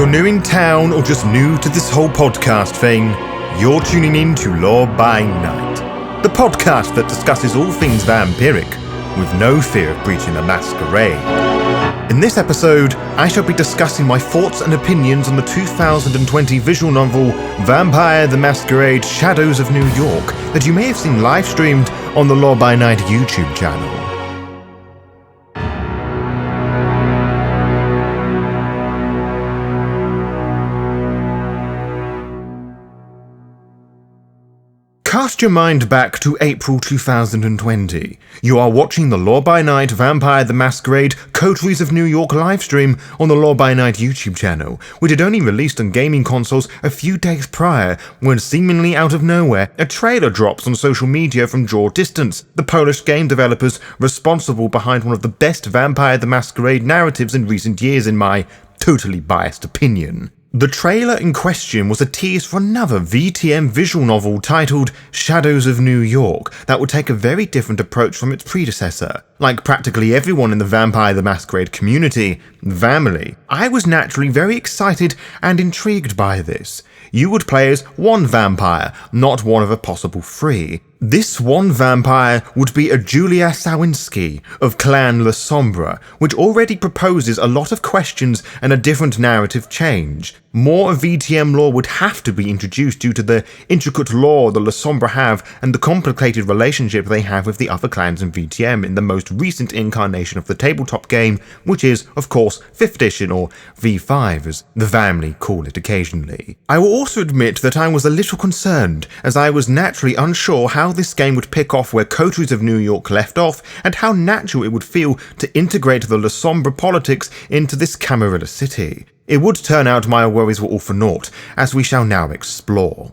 you're new in town or just new to this whole podcast thing, you're tuning in to Law by Night, the podcast that discusses all things vampiric with no fear of breaching the Masquerade. In this episode, I shall be discussing my thoughts and opinions on the 2020 visual novel Vampire the Masquerade Shadows of New York that you may have seen live streamed on the Law by Night YouTube channel. Cast your mind back to April 2020. You are watching the Law by Night Vampire the Masquerade Coteries of New York livestream on the Law by Night YouTube channel, which had only released on gaming consoles a few days prior, when seemingly out of nowhere, a trailer drops on social media from Draw Distance, the Polish game developers responsible behind one of the best Vampire the Masquerade narratives in recent years in my totally biased opinion. The trailer in question was a tease for another VTM visual novel titled Shadows of New York that would take a very different approach from its predecessor. Like practically everyone in the Vampire the Masquerade community, family, I was naturally very excited and intrigued by this. You would play as one vampire, not one of a possible three. This one vampire would be a Julia Sawinski of Clan La Sombra, which already proposes a lot of questions and a different narrative change. More VTM lore would have to be introduced due to the intricate lore the La Sombra have and the complicated relationship they have with the other clans in VTM in the most recent incarnation of the tabletop game, which is, of course, 5th edition or V5 as the family call it occasionally. I will also admit that I was a little concerned, as I was naturally unsure how this game would pick off where Coteries of New York left off and how natural it would feel to integrate the La Sombra politics into this Camarilla city. It would turn out my worries were all for naught, as we shall now explore.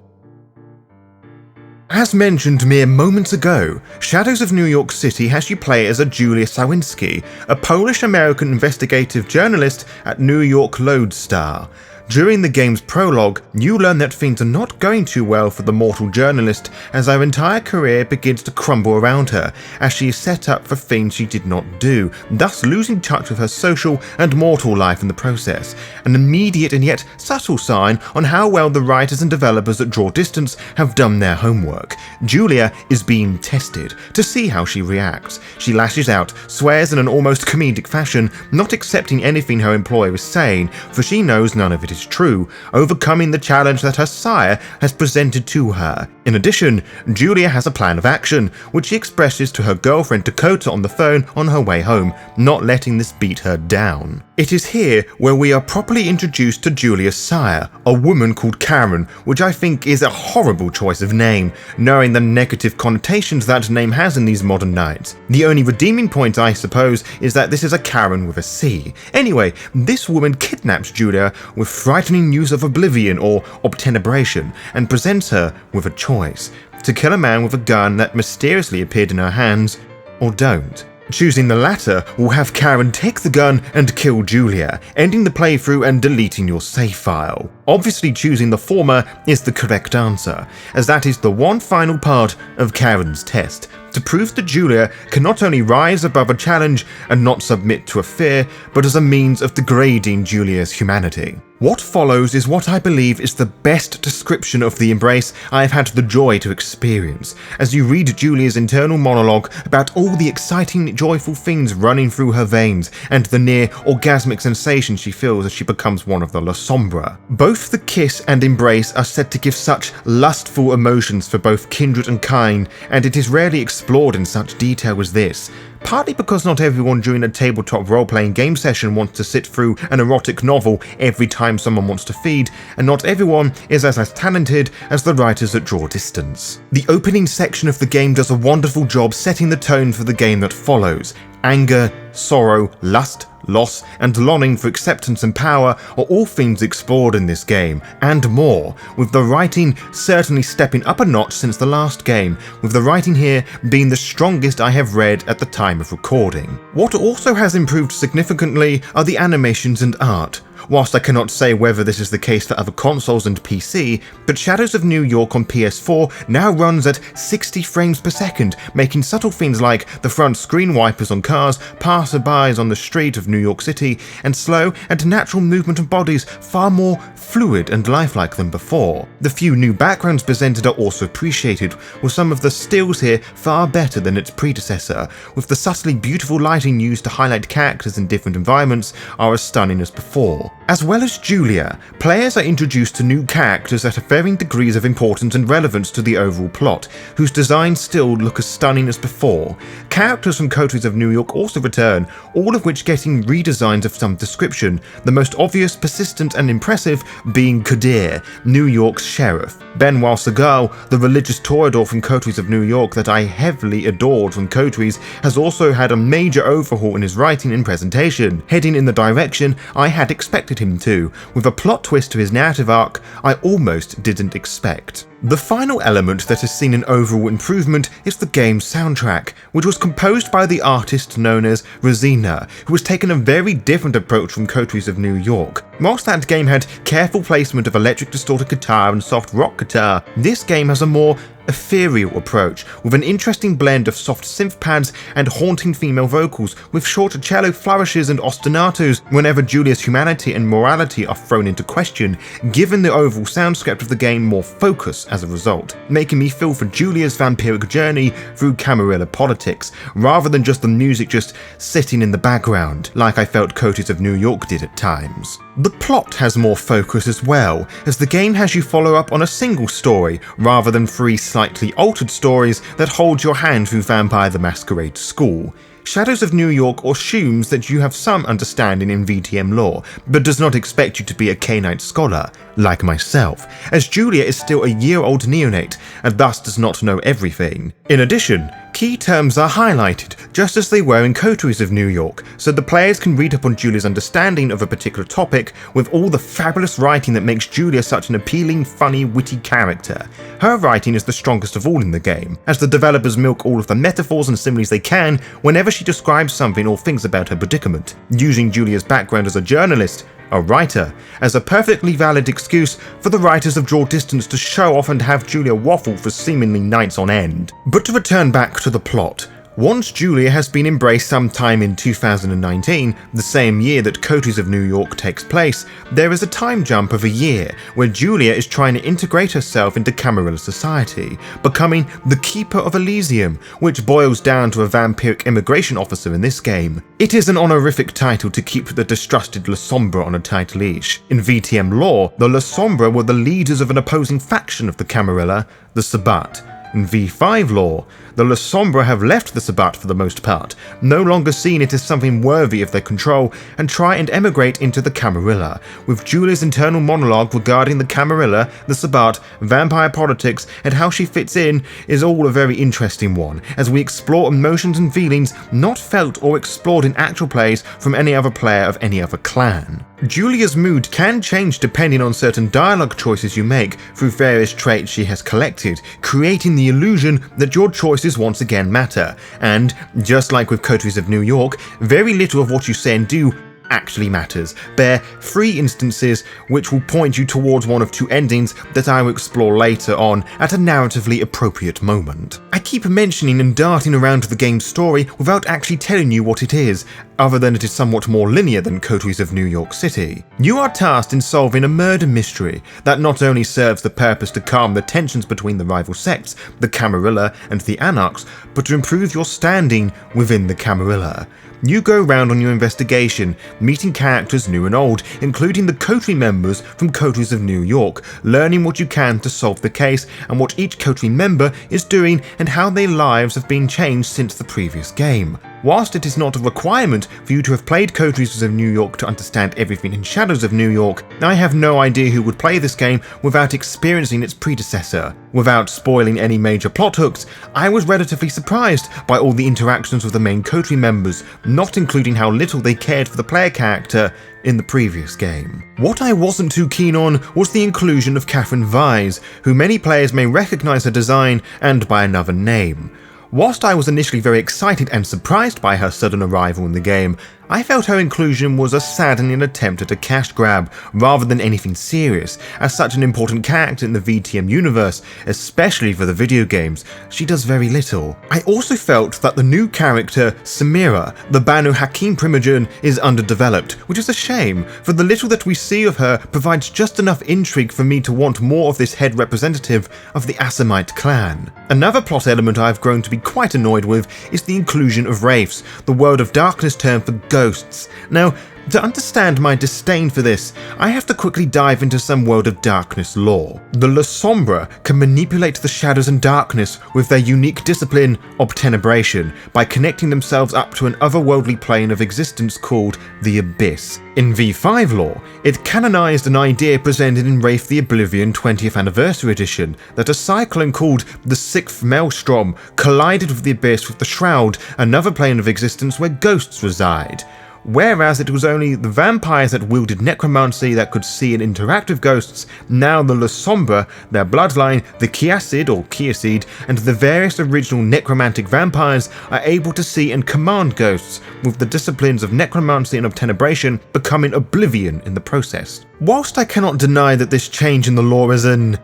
As mentioned mere moments ago, Shadows of New York City has you play as a Julia Sawinski, a Polish-American investigative journalist at New York Lodestar. During the game's prologue, you learn that things are not going too well for the mortal journalist as her entire career begins to crumble around her as she is set up for things she did not do, thus losing touch with her social and mortal life in the process. An immediate and yet subtle sign on how well the writers and developers at Draw Distance have done their homework. Julia is being tested to see how she reacts. She lashes out, swears in an almost comedic fashion, not accepting anything her employer is saying, for she knows none of it is true, overcoming the challenge that her sire has presented to her. In addition, Julia has a plan of action, which she expresses to her girlfriend Dakota on the phone on her way home, not letting this beat her down. It is here where we are properly introduced to Julia's sire, a woman called Karen, which I think is a horrible choice of name, knowing the negative connotations that name has in these modern nights. The only redeeming point, I suppose, is that this is a Karen with a C. Anyway, this woman kidnaps Julia with frightening news of oblivion or obtenebration and presents her with a choice: to kill a man with a gun that mysteriously appeared in her hands, or don't. Choosing the latter will have Karen take the gun and kill Julia, ending the playthrough and deleting your save file. Obviously choosing the former is the correct answer, as that is the one final part of Karen's test, to prove that Julia can not only rise above a challenge and not submit to a fear, but as a means of degrading Julia's humanity. What follows is what I believe is the best description of the embrace I have had the joy to experience, as you read Julia's internal monologue about all the exciting, joyful things running through her veins and the near orgasmic sensation she feels as she becomes one of the La Sombra. Both the kiss and embrace are said to give such lustful emotions for both kindred and kind, and it is rarely explored in such detail as this. Partly because not everyone during a tabletop role-playing game session wants to sit through an erotic novel every time someone wants to feed, and not everyone is as talented as the writers at Draw Distance. The opening section of the game does a wonderful job setting the tone for the game that follows. Anger, sorrow, lust, loss, and longing for acceptance and power are all themes explored in this game, and more, with the writing certainly stepping up a notch since the last game, with the writing here being the strongest I have read at the time of recording. What also has improved significantly are the animations and art. whilst I cannot say whether this is the case for other consoles and PC, but Shadows of New York on PS4 now runs at 60 frames per second, making subtle things like the front screen wipers on cars, passerbys on the street of New York City, and slow and natural movement of bodies far more fluid and lifelike than before. The few new backgrounds presented are also appreciated, with some of the stills here far better than its predecessor, with the subtly beautiful lighting used to highlight characters in different environments are as stunning as before. As well as Julia, players are introduced to new characters at varying degrees of importance and relevance to the overall plot, whose designs still look as stunning as before. Characters from Coteries of New York also return, all of which getting redesigns of some description, the most obvious, persistent and impressive being Kadir, New York's sheriff. Benoit Segal, the religious toreador from Coteries of New York that I heavily adored from Coteries, has also had a major overhaul in his writing and presentation, heading in the direction I had expected him to, with a plot twist to his narrative arc I almost didn't expect. The final element that has seen an overall improvement is the game's soundtrack, which was composed by the artist known as Rosina, who has taken a very different approach from Coteries of New York. Whilst that game had careful placement of electric distorted guitar and soft rock guitar, this game has a more ethereal approach, with an interesting blend of soft synth pads and haunting female vocals, with short cello flourishes and ostinatos whenever Julia's humanity and morality are thrown into question, giving the overall soundscape of the game more focus as a result, making me feel for Julia's vampiric journey through Camarilla politics, rather than just the music just sitting in the background, like I felt Coteries of New York did at times. The plot has more focus as well, as the game has you follow up on a single story, rather than three slightly altered stories that hold your hand through Vampire the Masquerade School. Shadows of New York assumes that you have some understanding in VTM lore, but does not expect you to be a K-Knight scholar, like myself, as Julia is still a year-old neonate, and thus does not know everything. In addition, key terms are highlighted, just as they were in Coteries of New York, so the players can read up on Julia's understanding of a particular topic, with all the fabulous writing that makes Julia such an appealing, funny, witty character. Her writing is the strongest of all in the game, as the developers milk all of the metaphors and similes they can whenever she describes something or thinks about her predicament, using Julia's background as a journalist, a writer, as a perfectly valid excuse for the writers of Draw Distance to show off and have Julia waffle for seemingly nights on end. But to return back to the plot, once Julia has been embraced sometime in 2019, the same year that Coteries of New York takes place, there is a time jump of a year where Julia is trying to integrate herself into Camarilla society, becoming the Keeper of Elysium, which boils down to a vampiric immigration officer in this game. It is an honorific title to keep the distrusted La Sombra on a tight leash. In VTM lore, the La Sombra were the leaders of an opposing faction of the Camarilla, the Sabbat. In V5 lore, the La Sombra have left the Sabbat for the most part, no longer seeing it as something worthy of their control, and try and emigrate into the Camarilla, with Julia's internal monologue regarding the Camarilla, the Sabbat, vampire politics, and how she fits in is all a very interesting one, as we explore emotions and feelings not felt or explored in actual plays from any other player of any other clan. Julia's mood can change depending on certain dialogue choices you make through various traits she has collected, creating the illusion that your choices once again matter, and, just like with Coteries of New York, very little of what you say and do actually matters. Bear 3 instances which will point you towards one of 2 endings that I will explore later on at a narratively appropriate moment. I keep mentioning and darting around the game's story without actually telling you what it is, other than it is somewhat more linear than Coteries of New York City. You are tasked in solving a murder mystery that not only serves the purpose to calm the tensions between the rival sects, the Camarilla and the Anarchs, but to improve your standing within the Camarilla. You go round on your investigation, meeting characters new and old, including the Coterie members from Coteries of New York, learning what you can to solve the case and what each Coterie member is doing and how their lives have been changed since the previous game. Whilst it is not a requirement for you to have played Coteries of New York to understand everything in Shadows of New York, I have no idea who would play this game without experiencing its predecessor. Without spoiling any major plot hooks, I was relatively surprised by all the interactions with the main Coterie members, not including how little they cared for the player character in the previous game. What I wasn't too keen on was the inclusion of Catherine Vyse, who many players may recognise her design and by another name. Whilst I was initially very excited and surprised by her sudden arrival in the game, I felt her inclusion was a saddening attempt at a cash grab rather than anything serious, as such an important character in the VTM universe, especially for the video games. She does very little. I also felt that the new character, Samira, the Banu Hakim primogen, is underdeveloped, which is a shame, for the little that we see of her provides just enough intrigue for me to want more of this head representative of the Assamite clan. Another plot element I've grown to be quite annoyed with is the inclusion of wraiths, the World of Darkness term for ghosts. Now, to understand my disdain for this, I have to quickly dive into some World of Darkness lore. The La Sombra can manipulate the shadows and darkness with their unique discipline, obtenebration, by connecting themselves up to an otherworldly plane of existence called the Abyss. In V5 lore, it canonized an idea presented in Wraith the Oblivion 20th Anniversary Edition, that a cyclone called the Sixth Maelstrom collided with the Abyss with the Shroud, another plane of existence where ghosts reside. Whereas it was only the vampires that wielded necromancy that could see and interact with ghosts, now the La Sombra, their bloodline, the Kiasid or Kiasid, and the various original necromantic vampires are able to see and command ghosts, with the disciplines of necromancy and obtenebration becoming oblivion in the process. Whilst I cannot deny that this change in the lore is an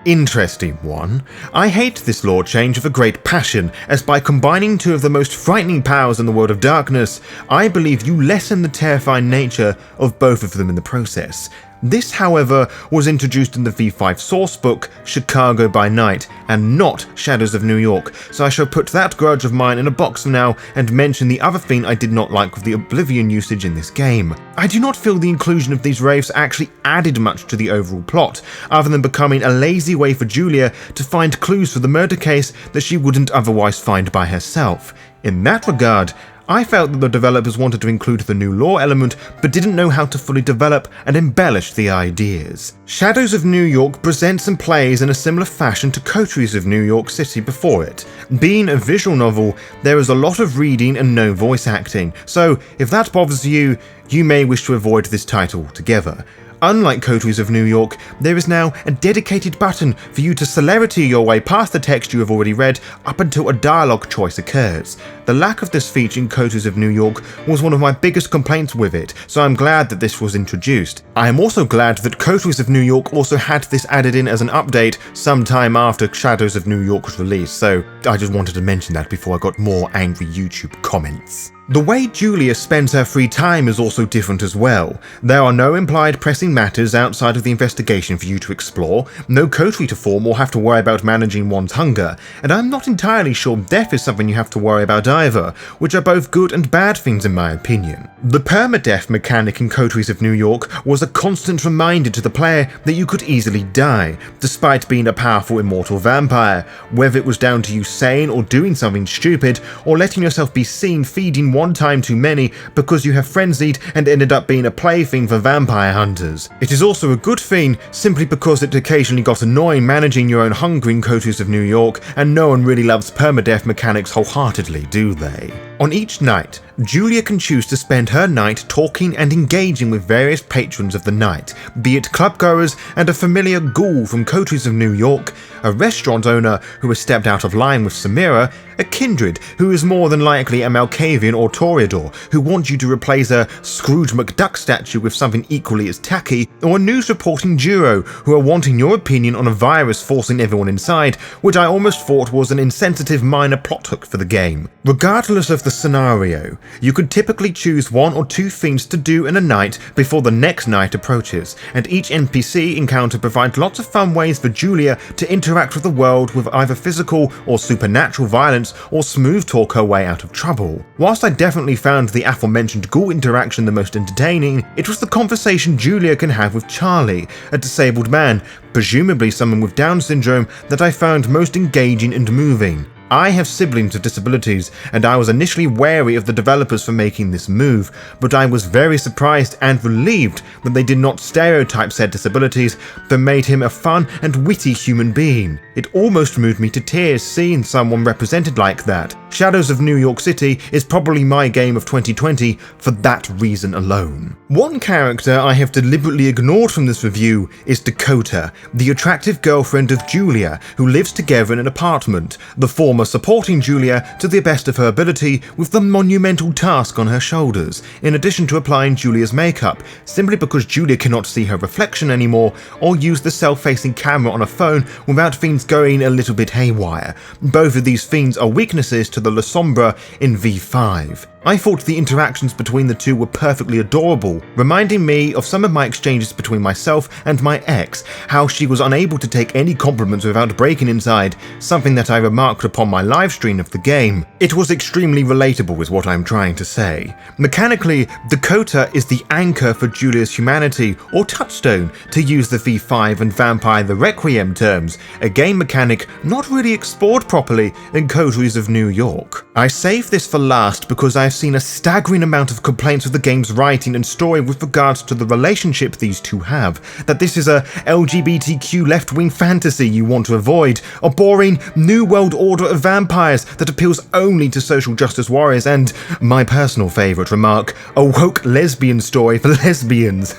interesting one, I hate this lore change with a great passion, as by combining two of the most frightening powers in the World of Darkness, I believe you lessen the terrifying nature of both of them in the process. This, however, was introduced in the V5 sourcebook, Chicago by Night, and not Shadows of New York, so I shall put that grudge of mine in a box for now and mention the other thing I did not like with the Oblivion usage in this game. I do not feel the inclusion of these wraiths actually added much to the overall plot, other than becoming a lazy way for Julia to find clues for the murder case that she wouldn't otherwise find by herself. In that regard, I felt that the developers wanted to include the new lore element, but didn't know how to fully develop and embellish the ideas. Shadows of New York presents and plays in a similar fashion to Coteries of New York City before it. Being a visual novel, there is a lot of reading and no voice acting, so if that bothers you, you may wish to avoid this title altogether. Unlike Coteries of New York, there is now a dedicated button for you to celerity your way past the text you have already read up until a dialogue choice occurs. The lack of this feature in Coteries of New York was one of my biggest complaints with it, so I'm glad that this was introduced. I am also glad that Coteries of New York also had this added in as an update sometime after Shadows of New York was released, so I just wanted to mention that before I got more angry YouTube comments. The way Julia spends her free time is also different as well. There are no implied pressing matters outside of the investigation for you to explore, no coterie to form or have to worry about managing one's hunger, and I'm not entirely sure death is something you have to worry about either, which are both good and bad things in my opinion. The permadeath mechanic in Coteries of New York was a constant reminder to the player that you could easily die, despite being a powerful immortal vampire, whether it was down to you saying or doing something stupid, or letting yourself be seen feeding one time too many because you have frenzied and ended up being a plaything for vampire hunters. It is also a good thing simply because it occasionally got annoying managing your own hunger in Coteries of New York, and no one really loves permadeath mechanics wholeheartedly, do they? On each night, Julia can choose to spend her night talking and engaging with various patrons of the night, be it clubgoers and a familiar ghoul from Coteries of New York, a restaurant owner who has stepped out of line with Samira, a kindred who is more than likely a Malkavian or Toreador who wants you to replace a Scrooge McDuck statue with something equally as tacky, or a news reporting duo who are wanting your opinion on a virus forcing everyone inside, which I almost thought was an insensitive minor plot hook for the game. Regardless of the scenario, you could typically choose one or two things to do in a night before the next night approaches, and each NPC encounter provides lots of fun ways for Julia to interact with the world with either physical or supernatural violence, or smooth talk her way out of trouble. Whilst I definitely found the aforementioned ghoul interaction the most entertaining, it was the conversation Julia can have with Charlie, a disabled man, presumably someone with Down syndrome, that I found most engaging and moving. I have siblings with disabilities, and I was initially wary of the developers for making this move, but I was very surprised and relieved that they did not stereotype said disabilities, but made him a fun and witty human being. It almost moved me to tears seeing someone represented like that. Shadows of New York City is probably my game of 2020 for that reason alone. One character I have deliberately ignored from this review is Dakota, the attractive girlfriend of Julia, who lives together in an apartment, the former supporting Julia to the best of her ability with the monumental task on her shoulders, in addition to applying Julia's makeup, simply because Julia cannot see her reflection anymore or use the self-facing camera on a phone without things going a little bit haywire. Both of these themes are weaknesses to the La Sombra in V5. I thought the interactions between the two were perfectly adorable, reminding me of some of my exchanges between myself and my ex, how she was unable to take any compliments without breaking inside, something that I remarked upon my live stream of the game. It was extremely relatable is what I'm trying to say. Mechanically, Dakota is the anchor for Julia's humanity, or touchstone, to use the V5 and Vampire the Requiem terms, a game mechanic not really explored properly in Coteries of New York. I saved this for last because I've seen a staggering amount of complaints of the game's writing and story with regards to the relationship these two have, that this is a LGBTQ left-wing fantasy you want to avoid, a boring new world order of vampires that appeals only to social justice warriors, and, my personal favourite remark, a woke lesbian story for lesbians.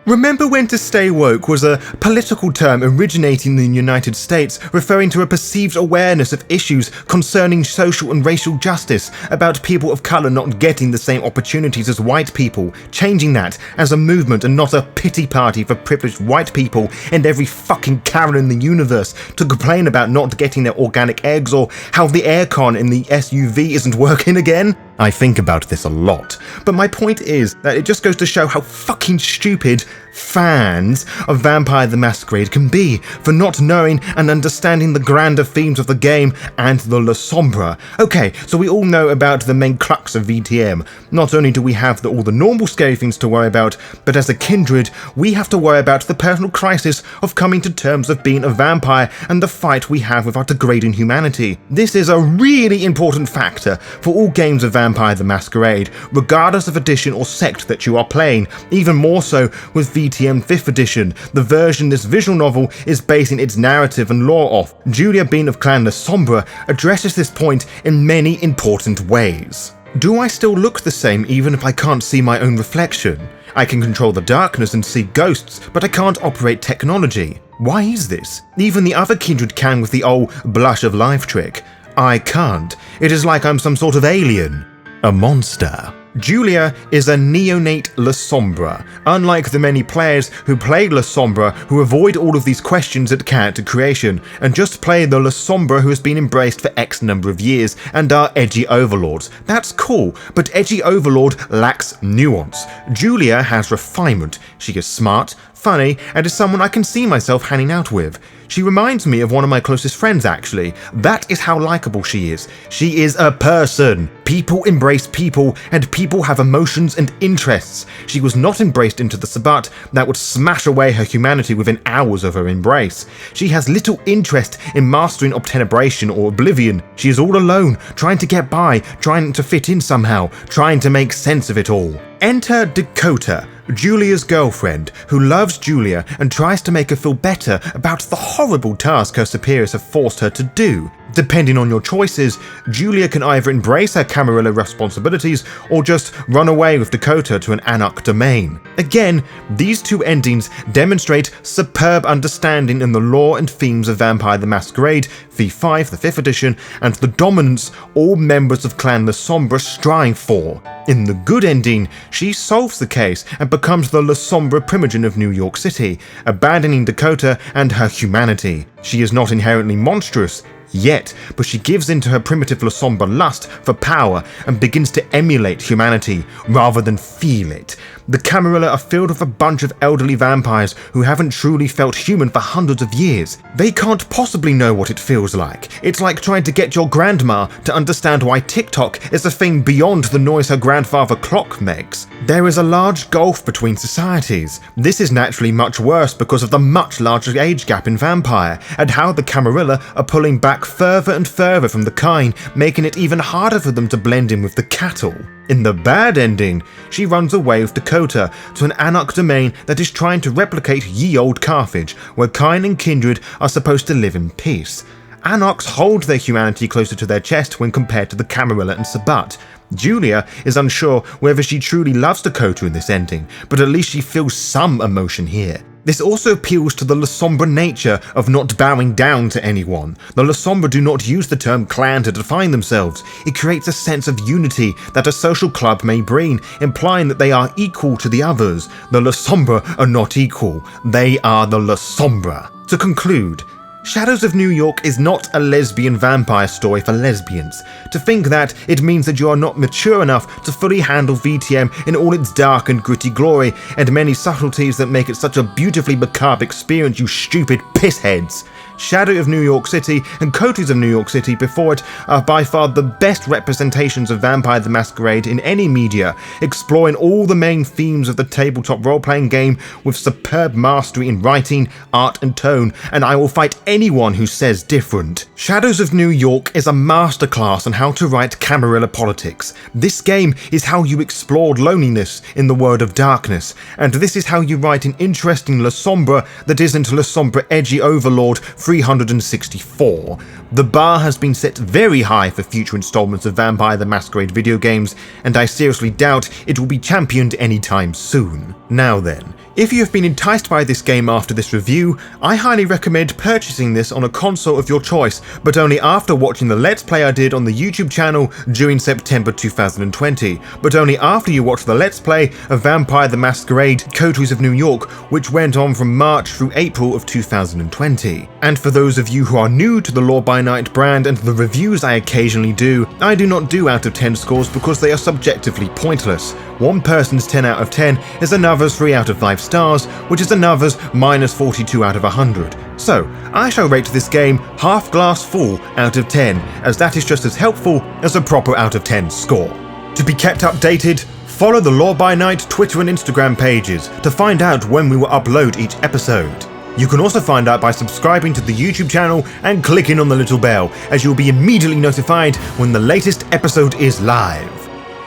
Remember when to stay woke was a political term originating in the United States, referring to a perceived awareness of issues concerning social and racial justice, about people of colour not getting the same opportunities as white people, changing that as a movement and not a pity party for privileged white people and every fucking Karen in the universe to complain about not getting their organic eggs or how the aircon in the SUV isn't working again? I think about this a lot, but my point is that it just goes to show how fucking stupid fans of Vampire the Masquerade can be for not knowing and understanding the grander themes of the game and the La Sombra. Okay, so we all know about the main crux of VTM. Not only do we have all the normal scary things to worry about, but as a kindred, we have to worry about the personal crisis of coming to terms of being a vampire and the fight we have with our degrading humanity. This is a really important factor for all games of Vampire the Masquerade, regardless of edition or sect that you are playing, even more so with VTM 5th edition, the version this visual novel is basing its narrative and lore off. Julia Bean of Clan La Sombra addresses this point in many important ways. Do I still look the same even if I can't see my own reflection? I can control the darkness and see ghosts, but I can't operate technology. Why is this? Even the other kindred can with the old blush of life trick. I can't. It is like I'm some sort of alien. A monster. Julia is a neonate La Sombra, unlike the many players who play La Sombra who avoid all of these questions at character creation and just play the La Sombra who has been embraced for X number of years and are edgy overlords. That's cool, but edgy overlord lacks nuance. Julia has refinement. She is smart, funny, and is someone I can see myself hanging out with. She reminds me of one of my closest friends, actually. That is how likable she is. She is a person. People embrace people, and people have emotions and interests. She was not embraced into the Sabbat that would smash away her humanity within hours of her embrace. She has little interest in mastering obtenebration or oblivion. She is all alone, trying to get by, trying to fit in somehow, trying to make sense of it all. Enter Dakota, Julia's girlfriend, who loves Julia and tries to make her feel better about the horrible task her superiors have forced her to do. Depending on your choices, Julia can either embrace her Camarilla responsibilities or just run away with Dakota to an Anarch domain. Again, these two endings demonstrate superb understanding in the lore and themes of Vampire the Masquerade, V5, the 5th edition, and the dominance all members of Clan La Sombra strive for. In the good ending, she solves the case and becomes the La Sombra Primogen of New York City, abandoning Dakota and her humanity. She is not inherently monstrous yet, but she gives in to her primitive La Sombra lust for power and begins to emulate humanity rather than feel it. The Camarilla are filled with a bunch of elderly vampires who haven't truly felt human for hundreds of years. They can't possibly know what it feels like. It's like trying to get your grandma to understand why TikTok is a thing beyond the noise her grandfather clock makes. There is a large gulf between societies. This is naturally much worse because of the much larger age gap in Vampire, and how the Camarilla are pulling back back further and further from the kine, making it even harder for them to blend in with the cattle. In the bad ending, she runs away with Dakota to an Anarch domain that is trying to replicate ye old Carthage, where kine and kindred are supposed to live in peace. Anarchs hold their humanity closer to their chest when compared to the Camarilla and Sabbat. Julia is unsure whether she truly loves Dakota in this ending, but at least she feels some emotion here. This also appeals to the La Sombra nature of not bowing down to anyone. The La Sombra do not use the term clan to define themselves. It creates a sense of unity that a social club may bring, implying that they are equal to the others. The La Sombra are not equal. They are the La Sombra. To conclude, Shadows of New York is not a lesbian vampire story for lesbians. To think that, it means that you are not mature enough to fully handle VTM in all its dark and gritty glory, and many subtleties that make it such a beautifully macabre experience, you stupid pissheads. Shadow of New York City and Coteries of New York City before it are by far the best representations of Vampire the Masquerade in any media, exploring all the main themes of the tabletop role-playing game with superb mastery in writing, art and tone, and I will fight anyone who says different. Shadows of New York is a masterclass on how to write Camarilla politics. This game is how you explored loneliness in the World of Darkness, and this is how you write an interesting La Sombra that isn't La Sombra edgy overlord 364. The bar has been set very high for future installments of Vampire the Masquerade video games, and I seriously doubt it will be championed anytime soon. Now then, if you have been enticed by this game after this review, I highly recommend purchasing this on a console of your choice, but only after watching the Let's Play I did on the YouTube channel during September 2020, but only after you watch the Let's Play of Vampire the Masquerade Coteries of New York, which went on from March through April of 2020. And for those of you who are new to the Lore by Night brand and the reviews I occasionally do, I do not do out of 10 scores because they are subjectively pointless. One person's 10 out of 10 is another's 3 out of 5 stars, which is another's minus 42 out of 100. So, I shall rate this game half glass full out of 10, as that is just as helpful as a proper out of 10 score. To be kept updated, follow the Lore by Night Twitter and Instagram pages to find out when we will upload each episode. You can also find out by subscribing to the YouTube channel and clicking on the little bell, as you'll be immediately notified when the latest episode is live.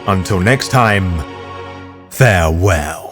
Until next time, farewell.